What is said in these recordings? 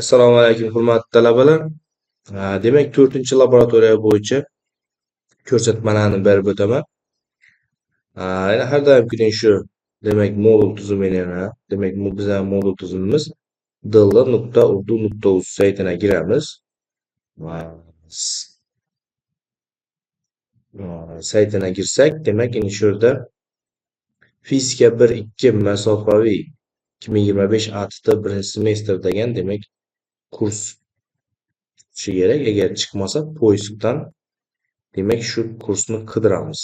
Assalomu alaykum, hurmatli talabalar. Demak, 4-laboratoriya bo'yicha ko'rsatmalarni berib o'taman. Yana har doimgidek shu, demak, modul tuzumini demak, bu bizning modul tuzumimiz dll.urdu.uz saytiga kiramiz. Va saytiga girsak, demak, endi shu yerda fizika 1-2 masofaviy 2025 ATT birinchi semestr degan demak kurs chiqishi kerak. Agar chiqmasa, poyezdan demak shu kursni qidiramiz.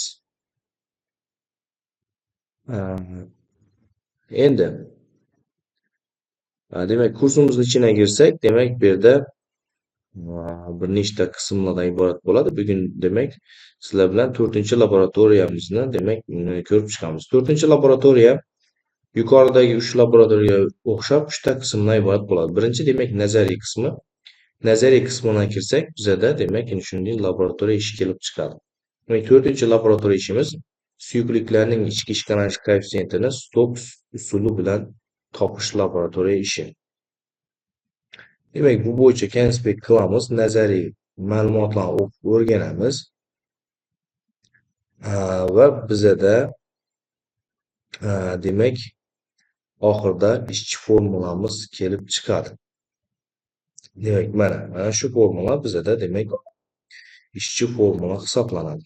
Endi demak kursimizni ichiga girsak, demak bu yerda bir nechta qismlardan iborat bo'ladi. Bugun demak sizlar bilan 4-laboratoriyamizni demak ko'rib chiqamiz. 4-laboratoriya yuqoridagi 3 laboratoriyaga o'xshab 3 ta qismdan iborat bo'ladi. Birinchi demak nazariy qismi. Nazariy qismiga kirsak, bizda demak shunday laboratoriya ishi kelib chiqadi. Demak 4-laboratoriya ishimiz suyuqliklarning ichki ishqalanish koeffitsiyentini Stokes usuli bilan topish laboratoriya ishi. Demak, bu bo'yicha konspekt qilamiz, nazariy ma'lumotlarni o'qib o'rganamiz. Va bizada demak oxirida ishchi formulamiz kelib chiqadi. Demak, mana shu formula bizada demak ishchi formula hisoblanadi.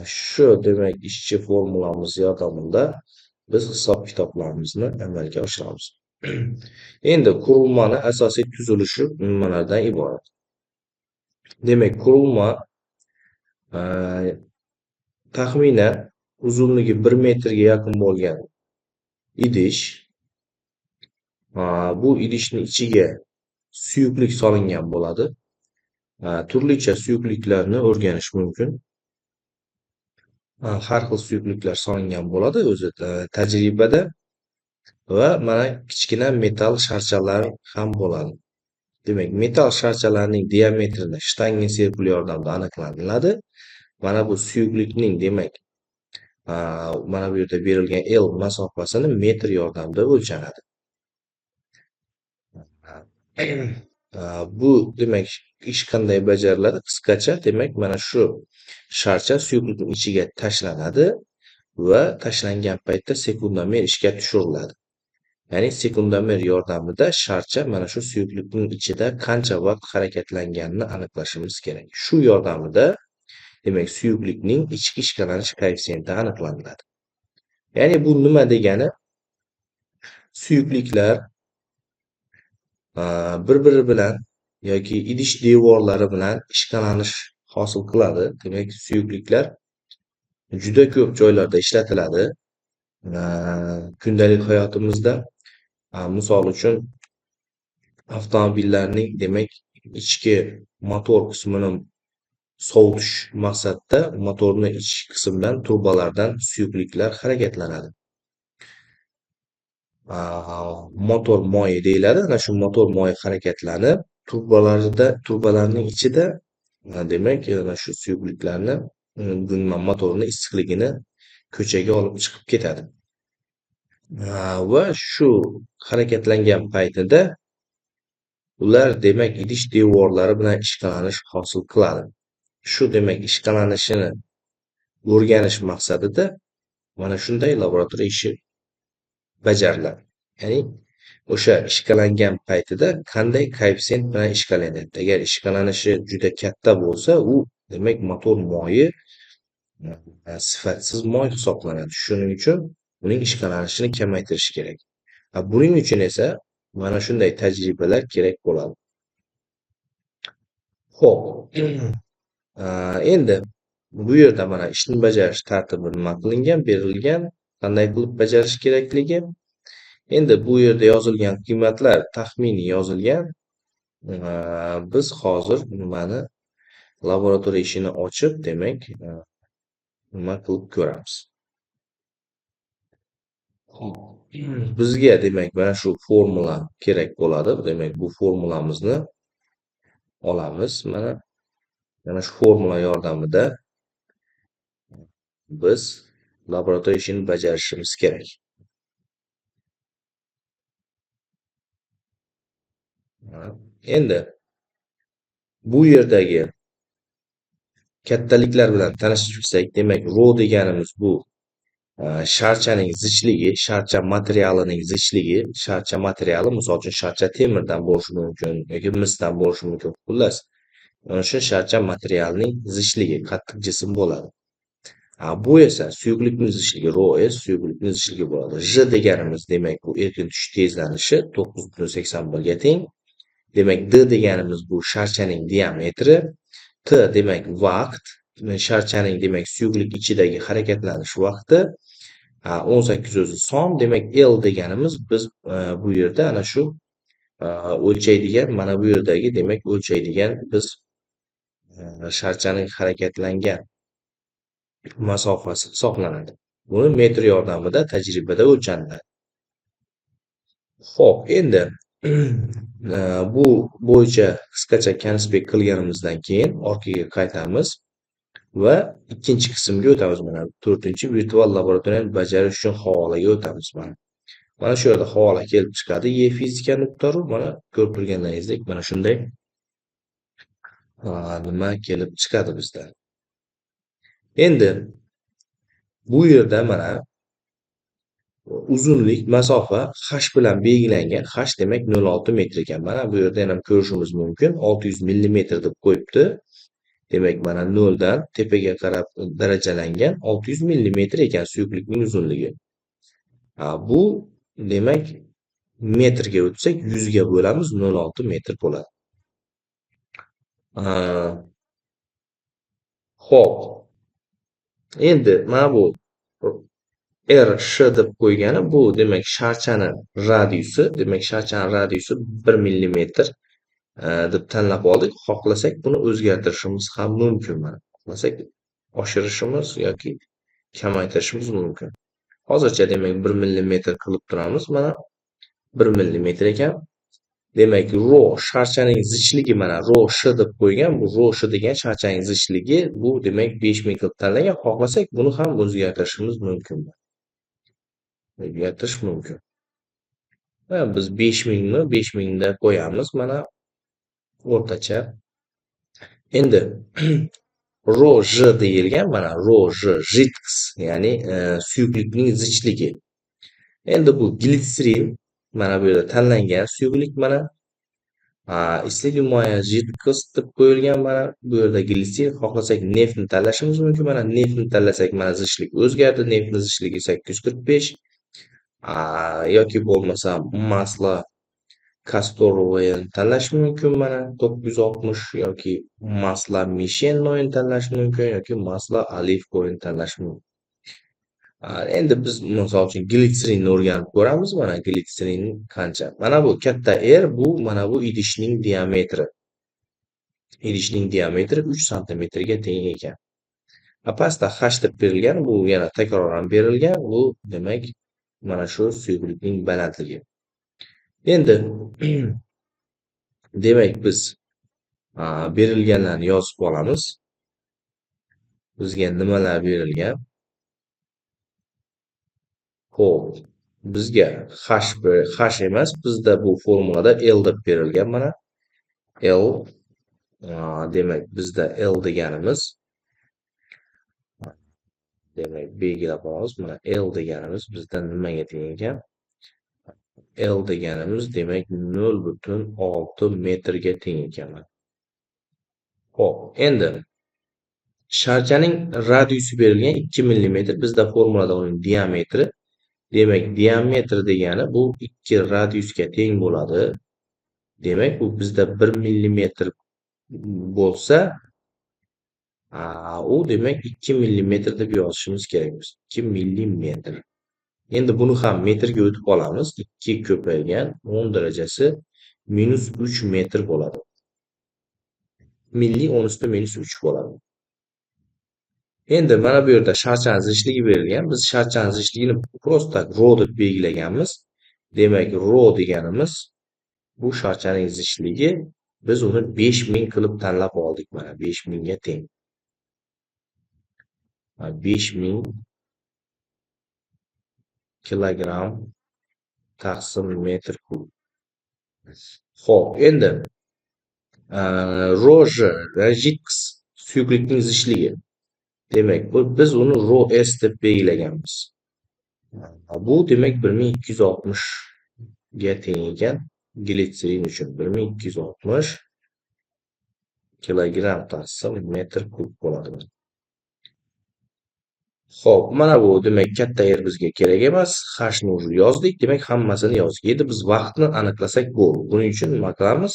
Shu demak ishchi formulamiz yordamida biz hisob-kitoblarimizni amalga oshiramiz. Endi qurilmani asosiy tuzilishi nimalardan iborat? Demak, qurilma taxminan uzunligi 1 metrga yaqin bo'lgan idish. Bu idishning ichiga suyuqlik solingan bo'ladi. Turlicha suyuqliklarni o'rganish mumkin. Har xil suyuqliklar solingan bo'ladi o'zi tajribada va mana kichkina metall sharchalar ham bo'ladi. Demak, metall sharchalarning diametrini shtangen serpuli yordamida aniqlanadi. Mana bu suyuqlikning demak mana bu yerda berilgan L masofasini metr yordamida o'lchanadi. Bu demak ish qanday bajariladi? Qisqacha demak mana shu sharcha suyuqlikning ichiga tashlanadi va tashlangan paytda sekundomer ishga tushiriladi. Ya'ni sekundomer yordamida sharcha mana shu suyuqlikning ichida qancha vaqt harakatlanganini aniqlashimiz kerak. Shu yordamida demak suyuqlikning ichki ishqalanish koeffitsiyenti aniqlanadi. Ya'ni bu nima degani? Suyuqliklar bir-biri bilan yoki idish devorlari bilan ishqalanish hosil qiladi. Demak, suyuqliklar juda ko'p joylarda ishlatiladi. Kundalik hayotimizda misol uchun avtomobillarning demak ichki motor qismini sovutish maqsadida motorning ichki qismidan turbalardan suyuqliklar harakatlanadi. Motor moyi deyiladi. Ana shu motor moyi harakatlanib, turbalarning ichida demak ana shu suyuqliklarni motorning issiqligini ko'chaga olib chiqib ketadi. Va shu harakatlangan paytida ular demak idish devorlari bilan ishqalanish hosil qiladi. Shu demak ishqalanishini o'rganish maqsadida mana shunday laboratoriya ishi bajariladi. Ya'ni o'sha ishqalangan paytida qanday koeffitsient bilan ishqalanadi. Agar ishqalanishi juda katta bo'lsa, u demak motor moyi sifatsiz moy hisoblanadi. Shuning uchun uning ishqalanishini kamaytirish kerak. Buning uchun esa mana shunday tajribalar kerak bo'ladi. Xo'p. Endi bu yerda mana ishni bajarish tartibi nima qilingan, berilgan, qanday qilib bajarish kerakligi. Endi bu yerda yozilgan qiymatlar taxminiy yozilgan. Biz hozir nimani laboratoriya ishini ochib, demak, nima qilib ko'ramiz. Bizga demak mana shu formula kerak bo'ladi. Demak, bu formulamizni olamiz. Mana shu formula yordamida biz laboratoriya ishini bajarishimiz kerak. Endi bu yerdagi kattaliklar bilan tanishtirsak, demak, rho deganimiz bu sharchaning zichligi, sharcha materialining zichligi, sharcha materiali misol uchun sharcha temirdan bo'lishi mumkin yoki misdan bo'lishi mumkin. Xullas, mana shu sharcha materialining zichligi, qattiq jism bo'ladi. Bu esa suyuqlikning zichligi rho s suyuqlikning zichligi bo'ladi. J deganimiz demak bu erkin tushish tezlanishi 9.81 ga teng. Demak, D deganimiz bu sharchaning diametri, T demak vaqt, sharchaning demak suyuqlik ichidagi harakatlanish vaqti, 18 o'zi son, demak L deganimiz biz bu yerda ana shu o'lchaydigan, mana bu yerdagi demak o'lchaydigan biz sharchaning harakatlangan masofasi hisoblanadi. Buni metr yordamida tajribada o'lchaniladi. Xo'p, endi bu bo'yicha qisqacha konspekt qilganimizdan keyin orqaga qaytamiz va ikkinchi qismga o'tamiz. Mana 4-chi virtual laboratoriyani bajarish uchun havolaga o'tamiz. Mana shu yerda havola kelib chiqadi. efizika.ru mana ko'rib turganlaringizdek mana shunday nima kelib chiqadi bizda. Endi bu yerda mana uzunlik, masofa h bilan belgilangan. H demak 0.6 metr ekan. Mana bu yerda ham ko'rishimiz mumkin. 600 mm deb qo'yibdi. Demak, mana 0 dan tepaga qarab darajalangan 600 mm ekan suyuqlikning uzunligi. Bu demak metrga o'tsak 100 ga bo'lamiz, 0.6 metr bo'ladi. Xo'p. Endi mana bu R deb qo'ygani bu demak sharchani radiusi, demak sharchani radiusi 1 mm deb tanlab oldik. Xohlasak buni o'zgartirishimiz ham mumkin. Mana xohlasak oshirishimiz yoki kamaytirishimiz mumkin. Hozircha demak 1 mm qilib turamiz. Mana 1 mm ekan. Demak, rho sharchaning zichligi mana rho deb qo'ygan. Bu rho degan sharchaning zichligi bu demak 5000 qilib tanlangan. Xohlasak buni ham o'zgartirishimiz mumkin. O'zgartirish mumkin. Biz 5000 ni 5000 da qo'yamiz. Mana o'rtacha. Endi rho deyilgan, mana rho jidkis, ya'ni suyuqlikning zichligi. Endi bu glitserin, mana bu yerda tanlangan suyuqlik, mana исследуемая жидкость deb qo'yilgan. Mana bu yerda glitserin, xohlasak neftni tanlashimiz mumkin. Mana neftni tanlasak, mana zichlik o'zgardi. Neftni zichligi 845. Yoki bo'lmasa maslo Kastorovani tanlash mumkin. Mana 960 yoki masla mishennoyni tanlash mumkin yoki masla olivkoyni tanlash mumkin. Endi biz misol uchun glitserinni o'rganib ko'ramiz. Mana glitserin qancha? Mana bu katta R, bu mana bu idishning diametri. Idishning diametri 3 sm ga teng ekan. Pastda h deb berilgan, bu yana takroran berilgan. Bu demak mana shu suyuqlikning balandligi. Endi demak biz berilganlarni yozib olamiz. Bizga nimalar berilgan? Xo'p, bizga h emas, bizda bu formulada L deb berilgan. Mana L demak bizda L deganimiz demak belgilab olamiz. Mana L deganimiz bizda nimaga teng ekan? L deganimiz demak 0.6 metrga teng ekan. Xo'p, endi sharchaning radiusi berilgan 2 mm. Bizda formulada uning diametri. Demak, diametr degani bu 2 radiusga teng bo'ladi. Demak, bu bizda 1 mm bo'lsa, u demak 2 mm deb yozishimiz kerak. 2 mm. Endi buni ham metrga o'tib olamiz. 2 ko'paygan 10 darajasi -3 metr bo'ladi. Milli 10 ustida -3 bo'ladi. Endi mana bu yerda sharchani zichligi berilgan. Biz sharchani zichligini prosta rho deb belgilaganmiz. Demak, rho deganimiz bu sharchaning zichligi. Biz uni 5000 qilib tanlab oldik. Mana 5000 ga teng. 5000 kilogramm taqsim metr kub. Xo'p, endi roj jidkis suyuqlikning zichligi. Demak, biz uni rho s deb belgilaganmiz. Bu demak 1260 ga teng ekan glitserin uchun 1260 kilogramm tassa metr kub bo'ladi. Xo'p, mana bu demak katta yer bizga kerak emas. H ni уже yozdik, demak hammasini yozdik. Endi biz vaqtni aniqlasak bo'ldi. Buning uchun nima qilamiz?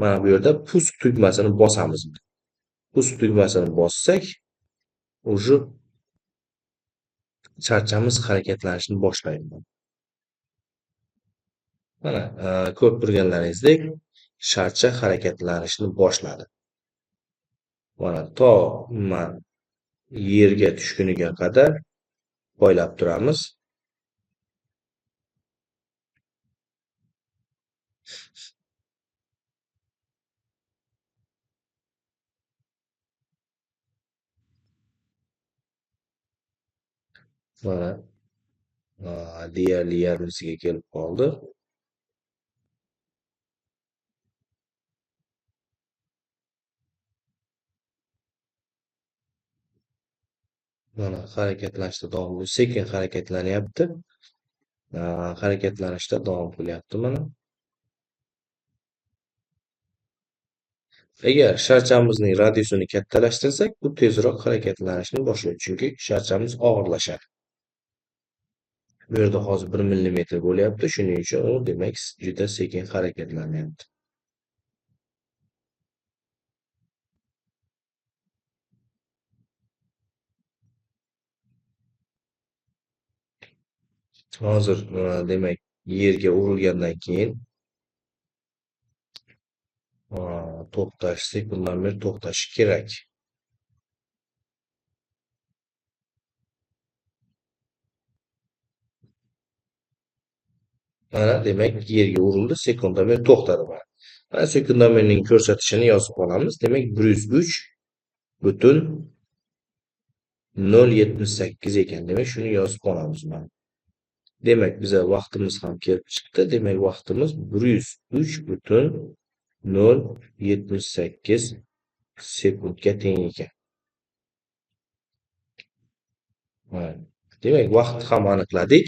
Mana bu yerda pust tugmasini bosamiz. Pust tugmasini bossak, уже charchamiz harakatlanishni boshlaydi. Mana ko'rib turganlaringizdek, sharcha harakatlanishni boshladi. Mana to yerga tushguniga qadar poylab turamiz. Mana deyarli yarmisiga kelib qoldi. Mana harakatlanishda davom, sekin harakatlanyapti. Harakatlanishda davom qilyapti mana. Agar sharchamizning radiusini kattalashtirsak, bu tezroq harakatlanishni boshlaydi, chunki sharchamiz og'irlashadi. Bu yerda hozir 1 millimetr bo'lyapti, shuning uchun u demak juda sekin harakatlanyapti. Hozir demak yerga urilgandan keyin to'xtash, sekunddan beri to'xtashi kerak. Mana demak yerga urildi, sekunddan beri to'xtadi mana. Mana sekunddan berining ko'rsatishini yozib olamiz. Demak 103.078 ekan. Demak shuni yozib olamiz mana. Demak biza vaqtimiz ham kelib chiqdi. Demak vaqtimiz 103.078 sekundga teng ekan. Demak vaqtni ham aniqladik.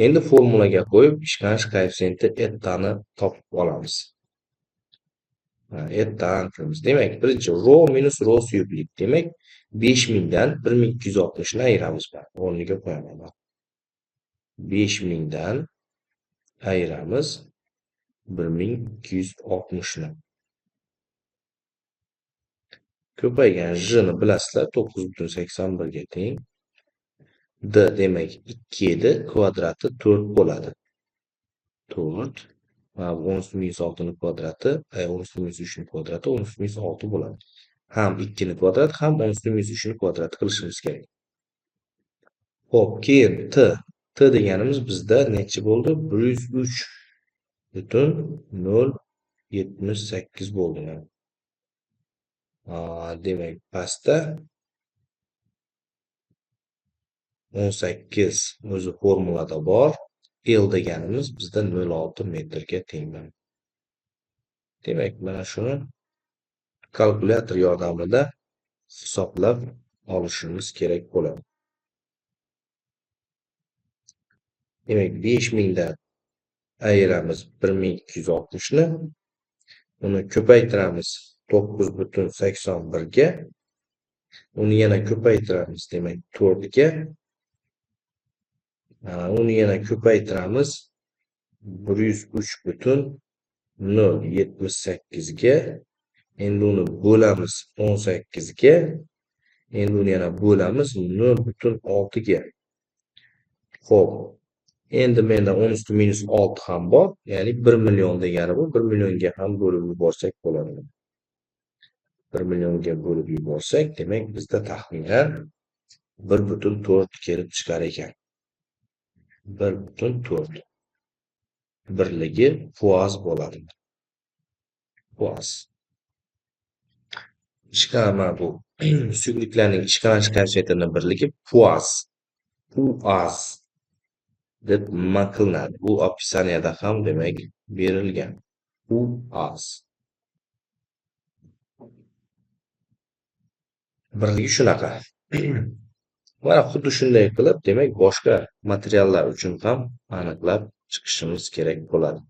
Endi formulaga qo'yib ishqanish koeffitsiyenti ettani topib olamiz. Ettani aniqlaymiz. Demak, birinchi rho minus rho suyuqlik. Demak, 5000 dan 1260 ni ayiramiz. O'rniga qo'yaman. 5000 dan ayiramiz 1260 ni. Ko'paygan j ni bilasizlar, 9.81 ga teng. D demak 2 edi, kvadrati 4 bo'ladi. 4 va 10⁻6 ni kvadrati, 10⁻3 ni kvadrati 10⁻6 bo'ladi. Ham 2 ni kvadrati, ham 10⁻3 ni kvadrati qilishimiz kerak. Xo'p, keyin t. T deganimiz bizda necha bo'ldi? 103.078 bo'ldi. Demak, pastda 18 o'zi formulada bor. L deganimiz bizda 0.6 metrga teng. Demak, mana shuni kalkulyator yordamida hisoblab olishimiz kerak bo'ladi. Demak, 5000 dan ayiramiz 1260 ni. Uni ko'paytiramiz 9.81 ga. Uni yana ko'paytiramiz, demak 4 ga. Uni yana ko'paytiramiz 103.078 ga. Endi uni bo'lamiz 18 ga. Endi uni yana bo'lamiz 0.6 ga. Xo'p. Endi menda 10⁻6 ham bor, ya'ni 1 million degani bu. 1 millionga ham bo'lib yuborsak bo'ladi. 1 millionga bo'lib yuborsak, demak bizda taxminan 1.4 kelib chiqar ekan. 1.4 birligi puaz bo'ladi. Puaz. Ishqalama bu suyuqliklarning ishqalanish koeffitsiyentining birligi puaz. Puaz deb nima qilinadi? Bu opisaniyada ham demak berilgan. u az. Birligi shunaqa. Mana xuddi shunday qilib, demak, boshqa materiallar uchun ham aniqlab chiqishimiz kerak bo'ladi.